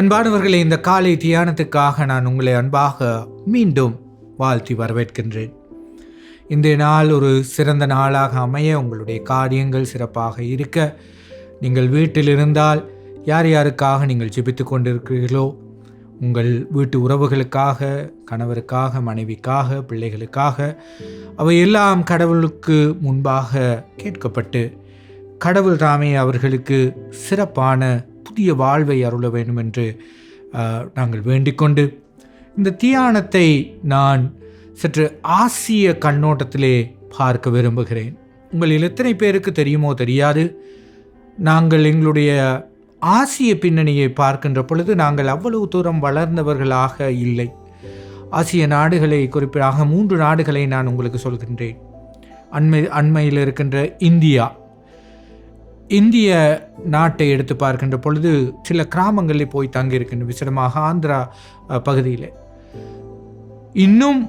அன்பானவர்களே, இந்த காலை தியானத்துக்காக நான் உங்களை அன்பாக மீண்டும் வாழ்த்தி வரவேற்கின்றேன். இந்த நாள் ஒரு சிறந்த நாளாக அமைய, உங்களுடைய காரியங்கள் சிறப்பாக இருக்க, நீங்கள் வீட்டில் இருந்தால் யார் யாருக்காக நீங்கள் ஜெபித்து கொண்டிருக்கிறீர்களோ, உங்கள் வீட்டு உறவுகளுக்காக, கணவருக்காக, மனைவிக்காக, பிள்ளைகளுக்காக, அவை எல்லாம் கடவுளுக்கு முன்பாக கேட்கப்பட்டு கடவுள் தாமே அவர்களுக்கு சிறப்பான புதிய வாழ்வை அருள வேண்டும் என்று நாங்கள் வேண்டிக்கொண்டு, இந்த தியானத்தை நான் சற்று ஆசிய கண்ணோட்டத்திலே பார்க்க விரும்புகிறேன். உங்களில் எத்தனை பேருக்கு தெரியுமோ தெரியாது, நாங்கள் எங்களுடைய ஆசிய பின்னணியை பார்க்கின்ற பொழுது நாங்கள் அவ்வளவு தூரம் வளர்ந்தவர்களாக இல்லை. ஆசிய நாடுகளை, குறிப்பாக 3 நாடுகளை நான் உங்களுக்கு சொல்கின்றேன். அண்மையில் இருக்கின்ற இந்திய நாட்டை எடுத்து பார்க்கின்ற பொழுது சில கிராமங்களில் போய் தங்கியிருக்கின்ற, விசேடமாக ஆந்திரா பகுதியில் இன்னும்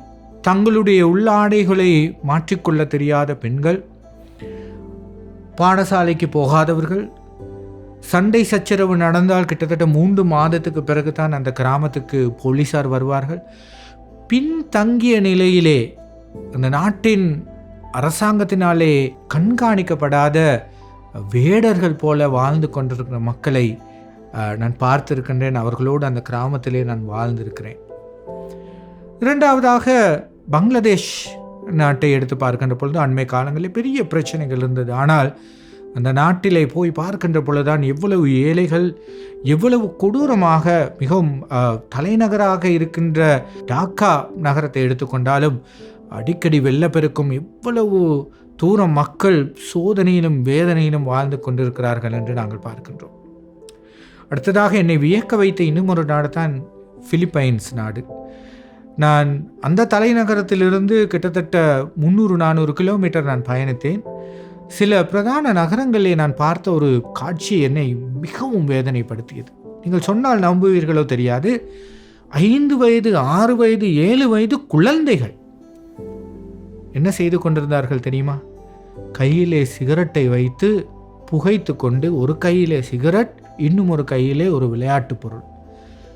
தங்களுடைய உள்ளாடைகளை மாற்றிக்கொள்ள தெரியாத பெண்கள், பாடசாலைக்கு போகாதவர்கள், சண்டை சச்சரவு நடந்தால் கிட்டத்தட்ட 3 மாதத்துக்கு பிறகுதான் அந்த கிராமத்துக்கு போலீசார் வருவார்கள். பின்தங்கிய நிலையிலே அந்த நாட்டின் அரசாங்கத்தினாலே கண்காணிக்கப்படாத வேடர்கள் போல வாழ்ந்து கொண்டிருக்கிற மக்களை நான் பார்த்திருக்கின்றேன். அவர்களோடு அந்த கிராமத்திலே நான் வாழ்ந்திருக்கிறேன். இரண்டாவதாக பங்களாதேஷ் நாட்டை எடுத்து பார்க்கின்ற பொழுது அண்மை காலங்களில் பெரிய பிரச்சனைகள் இருந்தது. ஆனால் அந்த நாட்டிலே போய் பார்க்கின்ற பொழுதுதான் எவ்வளவு ஏழைகள், எவ்வளவு கொடூரமாக, மிகவும் தலைநகராக இருக்கின்ற டாக்கா நகரத்தை எடுத்துக்கொண்டாலும் அடிக்கடி வெள்ளப்பெருக்கும், எவ்வளவு தூரம் மக்கள் சோதனையிலும் வேதனையிலும் வாழ்ந்து கொண்டிருக்கிறார்கள் என்று நாங்கள் பார்க்கின்றோம். அடுத்ததாக என்னை வியக்க வைத்த இன்னும் ஒரு நாடு தான் பிலிப்பைன்ஸ் நாடு. நான் அந்த தலைநகரத்திலிருந்து கிட்டத்தட்ட 300-400 கிலோமீட்டர் நான் பயணித்தேன். சில பிரதான நகரங்களிலே நான் பார்த்த ஒரு காட்சி என்னை மிகவும் வேதனைப்படுத்தியது. நீங்கள் சொன்னால் நம்புவீர்களோ தெரியாது, 5 வயது, 6 வயது, 7 வயது குழந்தைகள் என்ன செய்து கொண்டிருந்தார்கள் தெரியுமா? கையிலே சிகரெட்டை வைத்து புகைத்து கொண்டு, ஒரு கையிலே சிகரெட், இன்னும் ஒரு கையிலே ஒரு விளையாட்டு பொருள்.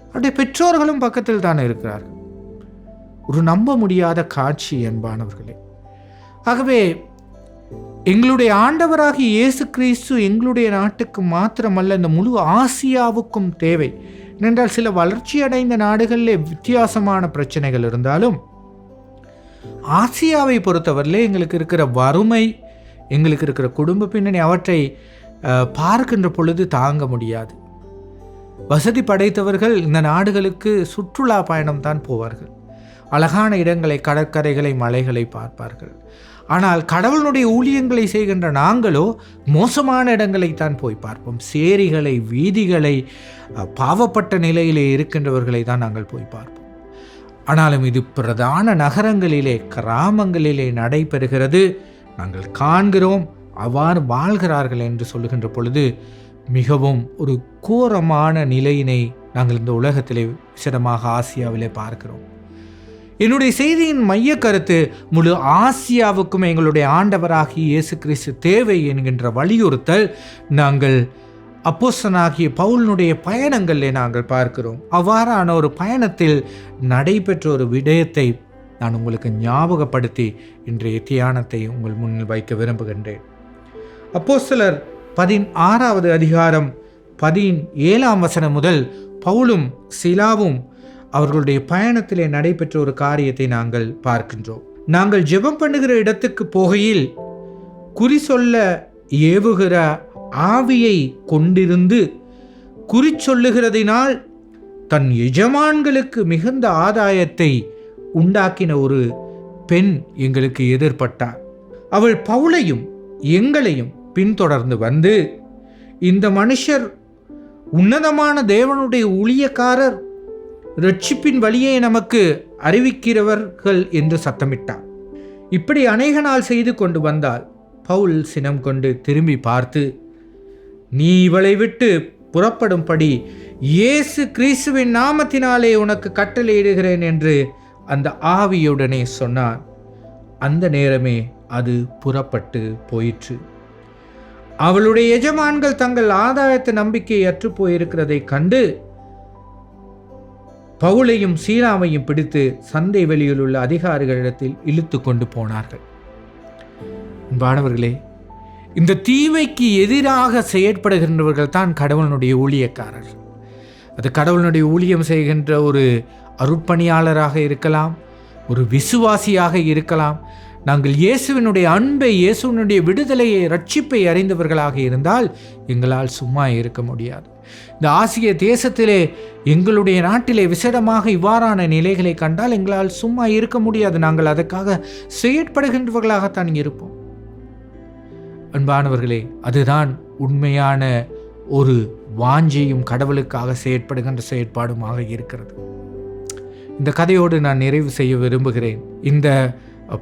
அவருடைய பெற்றோர்களும் பக்கத்தில் தானே இருக்கிறார்கள். ஒரு நம்ப முடியாத காட்சி அன்பானவர்களே. ஆகவே எங்களுடைய ஆண்டவராகிய இயேசு கிறிஸ்து எங்களுடைய நாட்டுக்கு மாத்திரமல்ல, இந்த முழு ஆசியாவுக்கும் தேவை. ஏனென்றால் சில வளர்ச்சி அடைந்த நாடுகளிலே வித்தியாசமான பிரச்சனைகள் இருந்தாலும், ஆசியாவை பொறுத்தவரையிலே எங்களுக்கு இருக்கிற வறுமை, எங்களுக்கு இருக்கிற குடும்ப பின்னணி, அவற்றை பார்க்கின்ற பொழுது தாங்க முடியாது. வசதி படைத்தவர்கள் இந்த நாடுகளுக்கு சுற்றுலா பயணம் தான் போவார்கள். அழகான இடங்களை, கடற்கரைகளை, மலைகளை பார்ப்பார்கள். ஆனால் கடவுளுடைய ஊழியங்களை செய்கின்ற நாங்களோ மோசமான இடங்களைத்தான் போய் பார்ப்போம். சேரிகளை, வீதிகளை, பாவப்பட்ட நிலையிலே இருக்கின்றவர்களை தான் நாங்கள் போய் பார்ப்போம். ஆனாலும் இது பிரதான நகரங்களிலே, கிராமங்களிலே நடைபெறுகிறது. நாங்கள் காண்கிறோம், அவ்வாறு வாழ்கிறார்கள் என்று சொல்லுகின்ற பொழுது மிகவும் ஒரு கோரமான நிலையினை நாங்கள் இந்த உலகத்திலே, விசேடமாக ஆசியாவிலே பார்க்கிறோம். என்னுடைய செய்தியின் மைய கருத்து, முழு ஆசியாவுக்கும் எங்களுடைய ஆண்டவராகிய இயேசு கிறிஸ்து தேவை என்கின்ற வலியுறுத்தல் நாங்கள் அப்போஸ்தலனாகிய பவுலினுடைய பயணங்களிலே நாங்கள் பார்க்கிறோம். அவ்வாறான ஒரு பயணத்தில் நடைபெற்ற ஒரு விடயத்தை நான் உங்களுக்கு ஞாபகப்படுத்தி இன்றைய தியானத்தை உங்கள் முன்னில் வைக்க விரும்புகின்றேன். அப்போஸ்தலர் 16வது அதிகாரம் 17ஆம் வசனம் முதல் பவுலும் சிலாவும் அவர்களுடைய பயணத்திலே நடைபெற்ற ஒரு காரியத்தை நாங்கள் பார்க்கின்றோம். நாங்கள் ஜெபம் பண்ணுகிற இடத்துக்கு போகையில் குறி சொல்ல ஏவுகிற ஆவியை கொண்டிருந்து குறி சொல்லுகிறதினால் தன் எஜமான்களுக்கு மிகுந்த ஆதாயத்தை உண்டாக்கின ஒரு பெண் எங்களுக்கு எதிர்பட்டார். அவள் பவுலையும் எங்களையும் பின்தொடர்ந்து வந்து, இந்த மனுஷர் உன்னதமான தேவனுடைய ஊழியக்காரர், இரட்சிப்பின் வழியை நமக்கு அறிவிக்கிறவர்கள் என்று சத்தமிட்டார். இப்படி அநேக நாள் செய்து கொண்டு வந்தால் பவுல் சினம் கொண்டு திரும்பி பார்த்து, நீ இவளை விட்டு புறப்படும்படி இயேசு கிறிஸ்துவின் நாமத்தினாலே உனக்கு கட்டளையிடுகிறேன் என்று அந்த ஆவியுடனே சொன்னான். அந்த நேரமே அது புறப்பட்டு போயிற்று. அவளுடைய எஜமான்கள் தங்கள் ஆதாயத்து நம்பிக்கையை அற்று போயிருக்கிறதை கண்டு பவுலையும் சீலாவையும் பிடித்து சந்தை வெளியில் உள்ள அதிகாரிகளிடத்தில் இழுத்து கொண்டு போனார்கள். அன்பானவர்களே, இந்த தீமைக்கு எதிராக செயற்படுகின்றவர்கள் தான் கடவுளுடைய ஊழியக்காரர். அது கடவுளுடைய ஊழியம் செய்கின்ற ஒரு அருட்பணியாளராக இருக்கலாம், ஒரு விசுவாசியாக இருக்கலாம். நாங்கள் இயேசுவினுடைய அன்பை, இயேசுவினுடைய விடுதலையை, ரட்சிப்பை அறிந்தவர்களாக இருந்தால் எங்களால் சும்மா இருக்க முடியாது. இந்த ஆசிய தேசத்திலே, எங்களுடைய நாட்டிலே விசேடமாக இவ்வாறான நிலைகளை கண்டால் எங்களால் சும்மா இருக்க முடியாது. நாங்கள் அதற்காக செயற்படுகின்றவர்களாகத்தான் இருப்போம். அன்பானவர்களே, அதுதான் உண்மையான ஒரு வாஞ்சையும் கடவுளுக்காக செயற்படுகின்ற செயற்பாடுமாக இருக்கிறது. இந்த கதையோடு நான் நிறைவு செய்ய விரும்புகிறேன். இந்த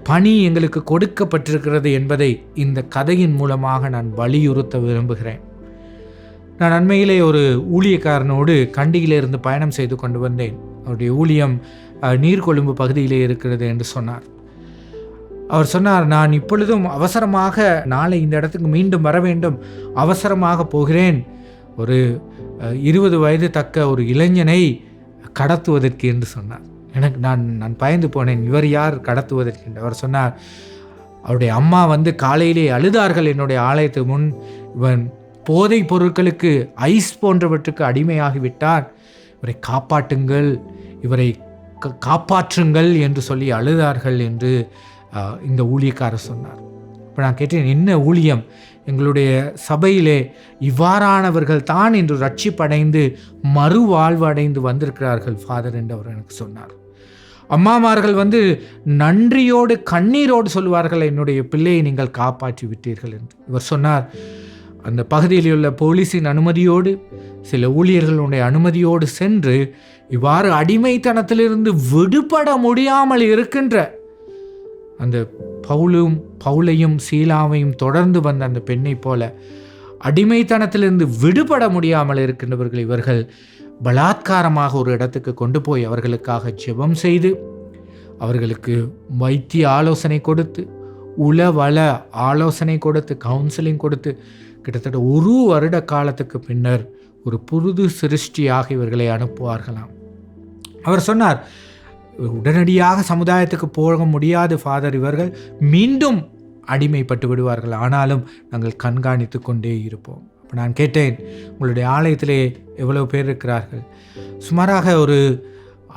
பணி எங்களுக்கு கொடுக்கப்பட்டிருக்கிறது என்பதை இந்த கதையின் மூலமாக நான் வலியுறுத்த விரும்புகிறேன். நான் அண்மையிலே ஒரு ஊழியக்காரனோடு கண்டியிலிருந்து பயணம் செய்து கொண்டு வந்தேன். அவருடைய ஊழியம் நீர்கொழும்பு பகுதியிலே இருக்கிறது என்று சொன்னார். அவர் சொன்னார், நான் இப்பொழுதும் அவசரமாக நாளை இந்த இடத்துக்கு மீண்டும் வர வேண்டும், அவசரமாக போகிறேன், ஒரு 20 வயது தக்க ஒரு இளைஞனை கடத்துவதற்கு என்று சொன்னார். எனக்கு நான் பயந்து போனேன். இவர் யார் கடத்துவதற்கு என்று. அவர் சொன்னார், அவருடைய அம்மா காலையிலே அழுதார்கள் என்னுடைய ஆலயத்துக்கு முன். இவன் போதைப் பொருட்களுக்கு, ஐஸ் போன்றவற்றுக்கு அடிமையாகிவிட்டார், இவரை காப்பாற்றுங்கள், இவரை காப்பாற்றுங்கள் என்று சொல்லி அழுதார்கள் என்று இந்த ஊழியக்காரர் சொன்னார். இப்போ நான் கேட்டேன், என்ன ஊழியம்? எங்களுடைய சபையிலே இவ்வாறானவர்கள் தான் என்று ரட்சிப்படைந்து மறுவாழ்வு அடைந்து வந்திருக்கிறார்கள் ஃபாதர் என்று அவர் எனக்கு சொன்னார். அம்மாமார்கள் நன்றியோடு கண்ணீரோடு சொல்வார்கள், என்னுடைய பிள்ளையை நீங்கள் காப்பாற்றி விட்டீர்கள் என்று. இவர் சொன்னார், அந்த பகுதியில் உள்ள போலீஸின் அனுமதியோடு, சில ஊழியர்களுடைய அனுமதியோடு சென்று இவ்வாறு அடிமைத்தனத்திலிருந்து விடுபட முடியாமல் இருக்கின்ற அந்த பவுலையும் சீலாவையும் தொடர்ந்து வந்த அந்த பெண்ணை போல அடிமைத்தனத்திலிருந்து விடுபட முடியாமல் இருக்கின்றவர்கள் இவர்கள் பலாத்காரமாக ஒரு இடத்துக்கு கொண்டு போய் அவர்களுக்காக ஜெபம் செய்து, அவர்களுக்கு வைத்திய ஆலோசனை கொடுத்து, உளவள ஆலோசனை கொடுத்து, கவுன்சிலிங் கொடுத்து, கிட்டத்தட்ட 1 வருட காலத்துக்கு பின்னர் ஒரு புது சிருஷ்டியாக இவர்களை அனுப்புவார்களாம். அவர் சொன்னார், உடனடியாக சமுதாயத்துக்கு போக முடியாது ஃபாதர், இவர்கள் மீண்டும் அடிமைப்பட்டு விடுவார்கள், ஆனாலும் நாங்கள் கண்காணித்து கொண்டே இருப்போம். இப்போ நான் கேட்டேன், உங்களுடைய ஆலயத்திலே எவ்வளவு பேர் இருக்கிறார்கள்? சுமாராக ஒரு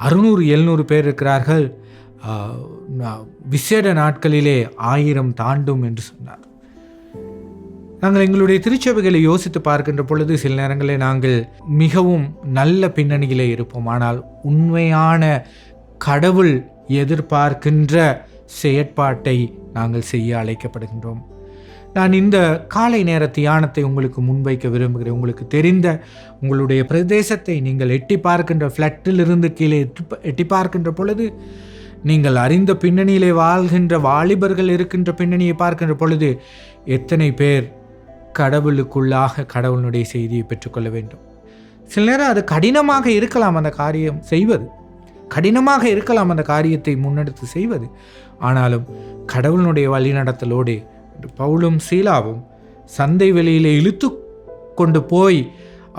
600-700 பேர் இருக்கிறார்கள். விசேட நாட்களிலே 1000 தாண்டும் என்று சொன்னார். நாங்கள் எங்களுடைய திருச்சபைகளை யோசித்து பார்க்கின்ற பொழுது சில நேரங்களில் நாங்கள் மிகவும் நல்ல பின்னணியிலே இருப்போம், ஆனால் உண்மையான கடவுள் எதிர்பார்க்கின்ற செயற்பாட்டை நாங்கள் செய்ய அழைக்கப்படுகின்றோம். நான் இந்த காலை நேர தியானத்தை உங்களுக்கு முன்வைக்க விரும்புகிறேன். உங்களுக்கு தெரிந்த உங்களுடைய பிரதேசத்தை நீங்கள் எட்டி பார்க்கின்ற, ஃப்ளட்டிலிருந்து கீழே எட்டி பார்க்கின்ற பொழுது, நீங்கள் அறிந்த பின்னணியிலே வாழ்கின்ற வாலிபர்கள் இருக்கின்ற பின்னணியை பார்க்கின்ற பொழுது, எத்தனை பேர் கடவுளுக்குள்ளாக கடவுளுடைய செய்தியை பெற்றுக்கொள்ள வேண்டும்? சில நேரம் அது கடினமாக இருக்கலாம், அந்த காரியம் செய்வது கடினமாக இருக்கலாம், அந்த காரியத்தை முன்னெடுத்து செய்வது. ஆனாலும் கடவுளுடைய வழிநடத்தலோடு பவுலும் சீலாவும் சந்தை வெளியிலே இழுத்து கொண்டு போய்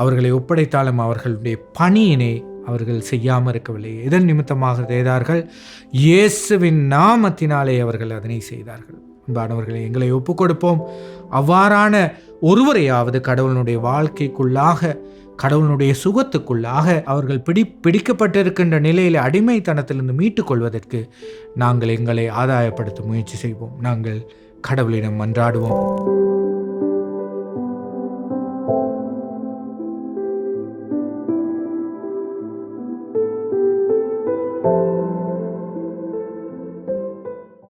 அவர்களை ஒப்படைத்தாலும் அவர்களுடைய பணியினை அவர்கள் செய்யாமல் இருக்கவில்லை. இதன் நிமித்தமாக செய்தார்கள், இயேசுவின் நாமத்தினாலே அவர்கள் அதனை செய்தார்கள். அன்பானவர்களை, எங்களை ஒப்புக் கொடுப்போம். அவ்வாறான ஒருவரையாவது கடவுளுடைய வாழ்க்கைக்குள்ளாக, கடவுளுடைய சுகத்துக்குள்ளாக அவர்கள் பிடிக்கப்பட்டிருக்கின்ற நிலையில் அடிமைத்தனத்திலிருந்து மீட்டுக் கொள்வதற்கு நாங்கள் எங்களை ஆதாயப்படுத்த முயற்சி செய்வோம். நாங்கள் கடவுளிடம் மன்றாடுவோம்.